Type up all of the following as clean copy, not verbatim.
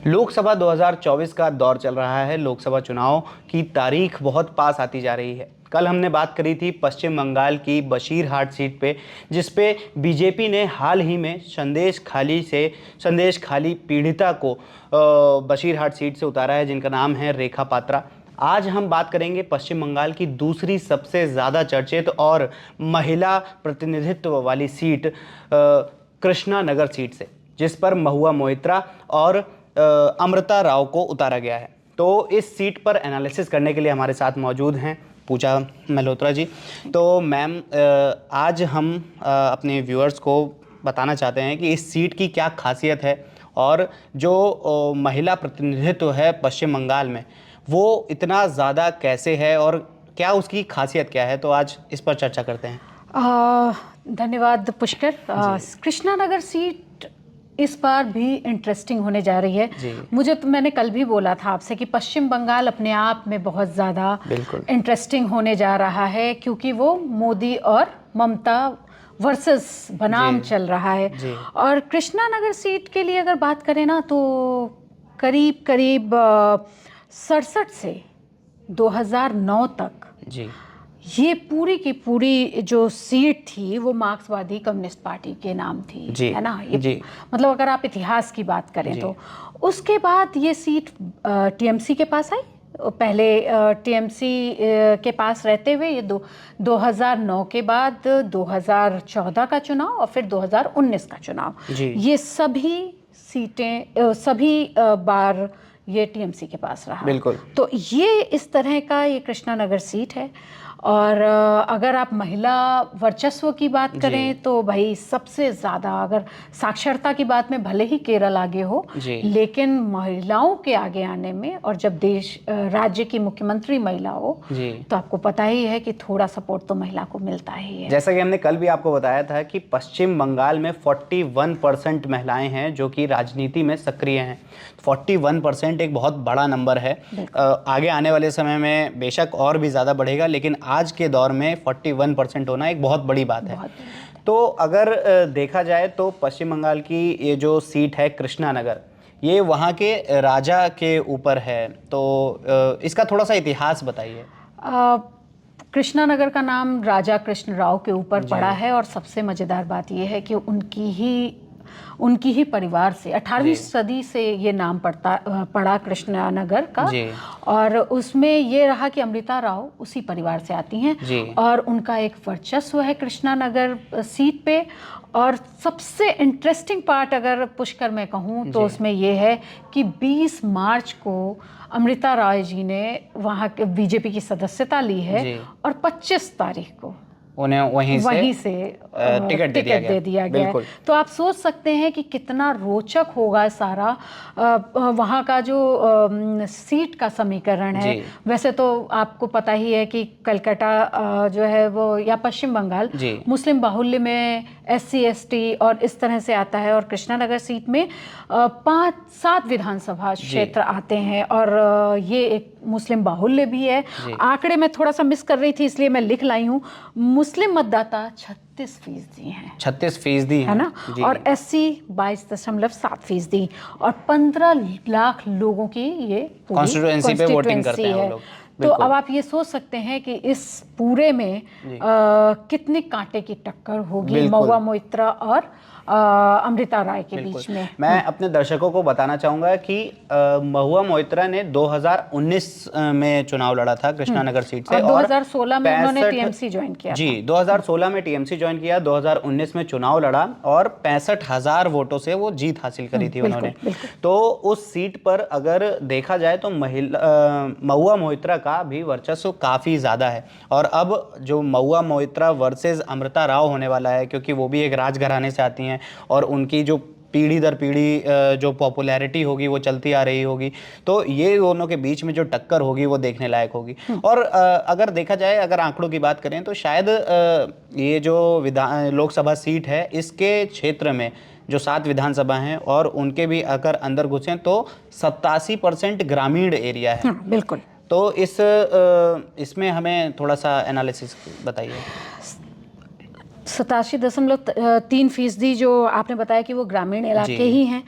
लोकसभा 2024 का दौर चल रहा है। लोकसभा चुनाव की तारीख बहुत पास आती जा रही है। कल हमने बात करी थी पश्चिम बंगाल की बशीरहाट सीट पे, जिस पे बीजेपी ने हाल ही में संदेश खाली पीड़िता को बशीरहाट सीट से उतारा है, जिनका नाम है रेखा पात्रा। आज हम बात करेंगे पश्चिम बंगाल की दूसरी सबसे ज़्यादा चर्चित और महिला प्रतिनिधित्व वाली सीट कृष्णा नगर सीट से, जिस पर महुआ मोइत्रा और अमृता राव को उतारा गया है। तो इस सीट पर एनालिसिस करने के लिए हमारे साथ मौजूद हैं पूजा मल्होत्रा जी। तो मैम, आज हम अपने व्यूअर्स को बताना चाहते हैं कि इस सीट की क्या खासियत है और जो महिला प्रतिनिधित्व है पश्चिम बंगाल में वो इतना ज़्यादा कैसे है और क्या उसकी खासियत क्या है। तो आज इस पर चर्चा करते हैं। धन्यवाद पुष्कर। कृष्णा नगर सीट इस बार भी इंटरेस्टिंग होने जा रही है। मैंने कल भी बोला था आपसे कि पश्चिम बंगाल अपने आप में बहुत ज़्यादा इंटरेस्टिंग होने जा रहा है, क्योंकि वो मोदी और ममता वर्सेस बनाम चल रहा है। और कृष्णा नगर सीट के लिए अगर बात करें ना, तो करीब करीब 67 से 2009 तक ये पूरी की पूरी जो सीट थी वो मार्क्सवादी कम्युनिस्ट पार्टी के नाम थी, है ना। ये मतलब अगर आप इतिहास की बात करें तो उसके बाद ये सीट टीएमसी के पास आई। पहले टीएमसी के पास रहते हुए ये 2009 के बाद 2014 का चुनाव और फिर 2019 का चुनाव, ये सभी सीटें सभी बार ये टीएमसी के पास रहा। बिल्कुल। तो ये इस तरह का ये कृष्णा नगर सीट है। और अगर आप महिला वर्चस्व की बात करें तो भाई सबसे ज़्यादा, अगर साक्षरता की बात में भले ही केरल आगे हो, लेकिन महिलाओं के आगे आने में, और जब राज्य की मुख्यमंत्री महिला हो तो आपको पता ही है कि थोड़ा सपोर्ट तो महिला को मिलता ही है। जैसा कि हमने कल भी आपको बताया था कि पश्चिम बंगाल में 41% महिलाएं हैं जो कि राजनीति में सक्रिय हैं। 41% एक बहुत बड़ा नंबर है। आगे आने वाले समय में बेशक और भी ज़्यादा बढ़ेगा, लेकिन आज के दौर में 41% होना एक बहुत बड़ी बात है। तो अगर देखा जाए तो पश्चिम बंगाल की ये जो सीट है कृष्णा नगर, ये वहाँ के राजा के ऊपर है। तो इसका थोड़ा सा इतिहास बताइए। कृष्णा नगर का नाम राजा कृष्ण राव के ऊपर पड़ा है, और सबसे मज़ेदार बात यह है कि उनकी ही परिवार से 18वीं सदी से ये नाम पड़ा कृष्णा नगर का। और उसमें ये रहा कि अमृता राव उसी परिवार से आती हैं, और उनका एक वर्चस्व है कृष्णा नगर सीट पे। और सबसे इंटरेस्टिंग पार्ट अगर पुष्कर मैं कहूँ तो उसमें ये है कि 20 मार्च को अमृता राय जी ने वहाँ के बीजेपी की सदस्यता ली है, और 25 तारीख को उन्हें वहीं से टिकट दे दिया गया है। तो आप सोच सकते हैं कि कितना रोचक होगा सारा वहाँ का जो सीट का समीकरण है। वैसे तो आपको पता ही है कि कलकत्ता जो है वो, या पश्चिम बंगाल मुस्लिम बाहुल्य में SC ST और इस तरह से आता है, और कृष्णा नगर सीट में 5-7 विधानसभा क्षेत्र आते हैं, और ये एक मुस्लिम बाहुल्य भी है। आंकड़े में थोड़ा सा मिस कर रही थी, इसलिए मैं लिख लाई हूँ। मुस्लिम मतदाता 36% हैं। 36% है ना। और SC 22.7%, और 15 लाख लोगों की ये कॉन्स्टिट्यूएंसी पे वोटिंग करते हैं वो लोग। तो अब आप ये सोच सकते हैं कि इस पूरे में कितने कांटे की टक्कर होगी महुआ मोइत्रा और अमृता राय के बीच में। मैं अपने दर्शकों को बताना चाहूँगा कि महुआ मोइत्रा ने 2019 में चुनाव लड़ा था कृष्णा नगर सीट से, और 2016 में उन्होंने टीएमसी ज्वाइन किया। 2016 में टीएमसी ज्वाइन किया, 2019 में चुनाव लड़ा और 65,000 वोटों से वो जीत हासिल करी थी उन्होंने। तो उस सीट पर अगर देखा जाए तो महुआ मोइत्रा का भी वर्चस्व काफ़ी ज़्यादा है। और अब जो महुआ मोइत्रा वर्सेस अमृता राव होने वाला है, क्योंकि वो भी एक राजघराने से आती हैं और उनकी जो पीढ़ी दर पीढ़ी जो पॉपुलैरिटी होगी वो चलती आ रही होगी, तो ये दोनों के बीच में जो टक्कर होगी वो देखने लायक होगी। और अगर देखा जाए, अगर आंकड़ों की बात करें तो शायद ये जो लोकसभा सीट है, इसके क्षेत्र में जो 7 विधानसभा हैं और उनके भी अगर अंदर घुसें तो 87% ग्रामीण एरिया है। बिल्कुल। तो इसमें हमें थोड़ा सा एनालिसिस बताइए। 87.3% जो आपने बताया कि वो ग्रामीण इलाके ही हैं,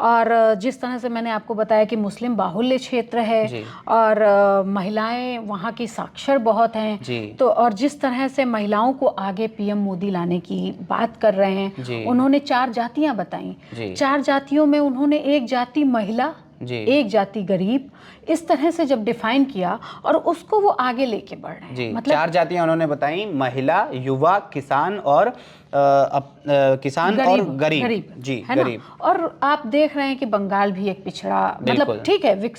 और जिस तरह से मैंने आपको बताया कि मुस्लिम बाहुल्य क्षेत्र है और महिलाएं वहाँ की साक्षर बहुत हैं, तो और जिस तरह से महिलाओं को आगे पीएम मोदी लाने की बात कर रहे हैं, उन्होंने 4 जातियां बताई। 4 जातियों में उन्होंने एक जाति महिला, एक जाति गरीब, इस तरह से जब डिफाइन किया और उसको वो आगे लेके बढ़ रहे हैं। मतलब 4 जातियां उन्होंने बताई, महिला, युवा, किसान और किसान और गरीब। जी, गरीब। और आप देख रहे हैं कि बंगाल भी एक पिछड़ा, मतलब ठीक है,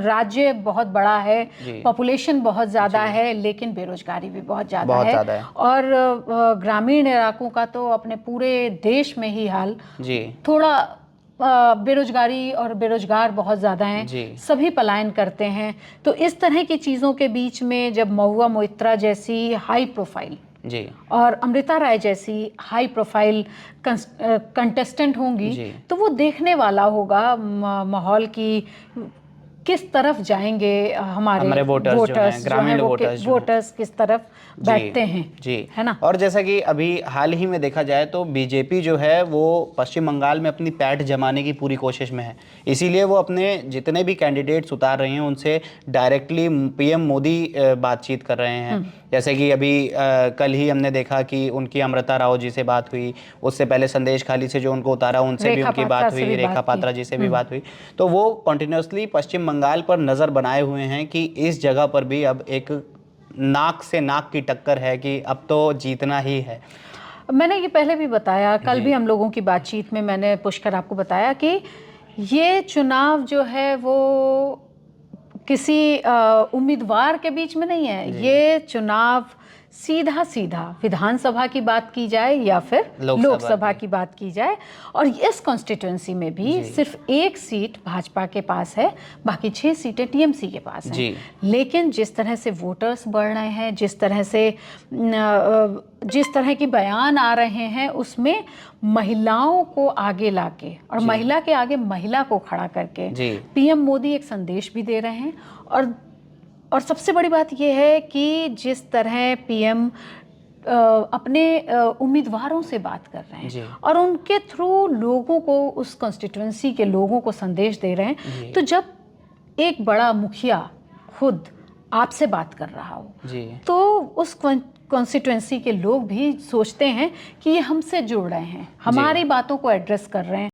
राज्य बहुत बड़ा है, पॉपुलेशन बहुत ज़्यादा है, लेकिन बेरोजगारी भी बहुत ज़्यादा है। और ग्रामीण इलाकों का तो अपने पूरे देश में ही हाल थोड़ा बेरोजगारी और बेरोजगार बहुत ज़्यादा हैं, सभी पलायन करते हैं। तो इस तरह की चीज़ों के बीच में जब महुआ मोइत्रा जैसी हाई प्रोफाइल और अमृता राय जैसी हाई प्रोफाइल कंटेस्टेंट होंगी, तो वो देखने वाला होगा माहौल की किस तरफ जाएंगे हमारे वोटर्स, ग्रामीण वोटर्स किस तरफ बैठते हैं, है ना। और जैसा कि अभी हाल ही में देखा जाए तो बीजेपी जो है वो पश्चिम बंगाल में अपनी पैठ जमाने की पूरी कोशिश में है, इसीलिए वो अपने जितने भी कैंडिडेट्स उतार रहे हैं उनसे डायरेक्टली पीएम मोदी बातचीत कर रहे हैं। जैसे कि अभी कल ही हमने देखा कि उनकी अमृता राव जी से बात हुई, उससे पहले संदेश खाली से जो उनको उतारा उनसे भी उनकी बात हुई, रेखा पात्रा जी से भी बात हुई। तो वो कंटिन्यूसली पश्चिम बंगाल पर नज़र बनाए हुए हैं कि इस जगह पर भी अब एक नाक से नाक की टक्कर है कि अब तो जीतना ही है। मैंने ये पहले भी बताया, कल भी हम लोगों की बातचीत में मैंने पुष्कर आपको बताया कि ये चुनाव जो है वो किसी उम्मीदवार के बीच में नहीं है, ये चुनाव सीधा सीधा विधानसभा की बात की जाए या फिर लोकसभा की बात की जाए, और इस कॉन्स्टिट्यूंसी में भी सिर्फ 1 सीट भाजपा के पास है, बाकी 6 सीटें टीएमसी के पास हैं। लेकिन जिस तरह से वोटर्स बढ़ रहे हैं, जिस तरह की बयान आ रहे हैं, उसमें महिलाओं को आगे लाके और महिला के आगे महिला को खड़ा करके पीएम मोदी एक संदेश भी दे रहे हैं। और सबसे बड़ी बात यह है कि जिस तरह पीएम अपने उम्मीदवारों से बात कर रहे हैं और उनके थ्रू लोगों को, उस कॉन्स्टिट्यूएंसी के लोगों को संदेश दे रहे हैं, तो जब एक बड़ा मुखिया खुद आपसे बात कर रहा हो तो उस कॉन्स्टिट्यूएंसी के लोग भी सोचते हैं कि ये हमसे जुड़ रहे हैं, हमारी बातों को एड्रेस कर रहे हैं।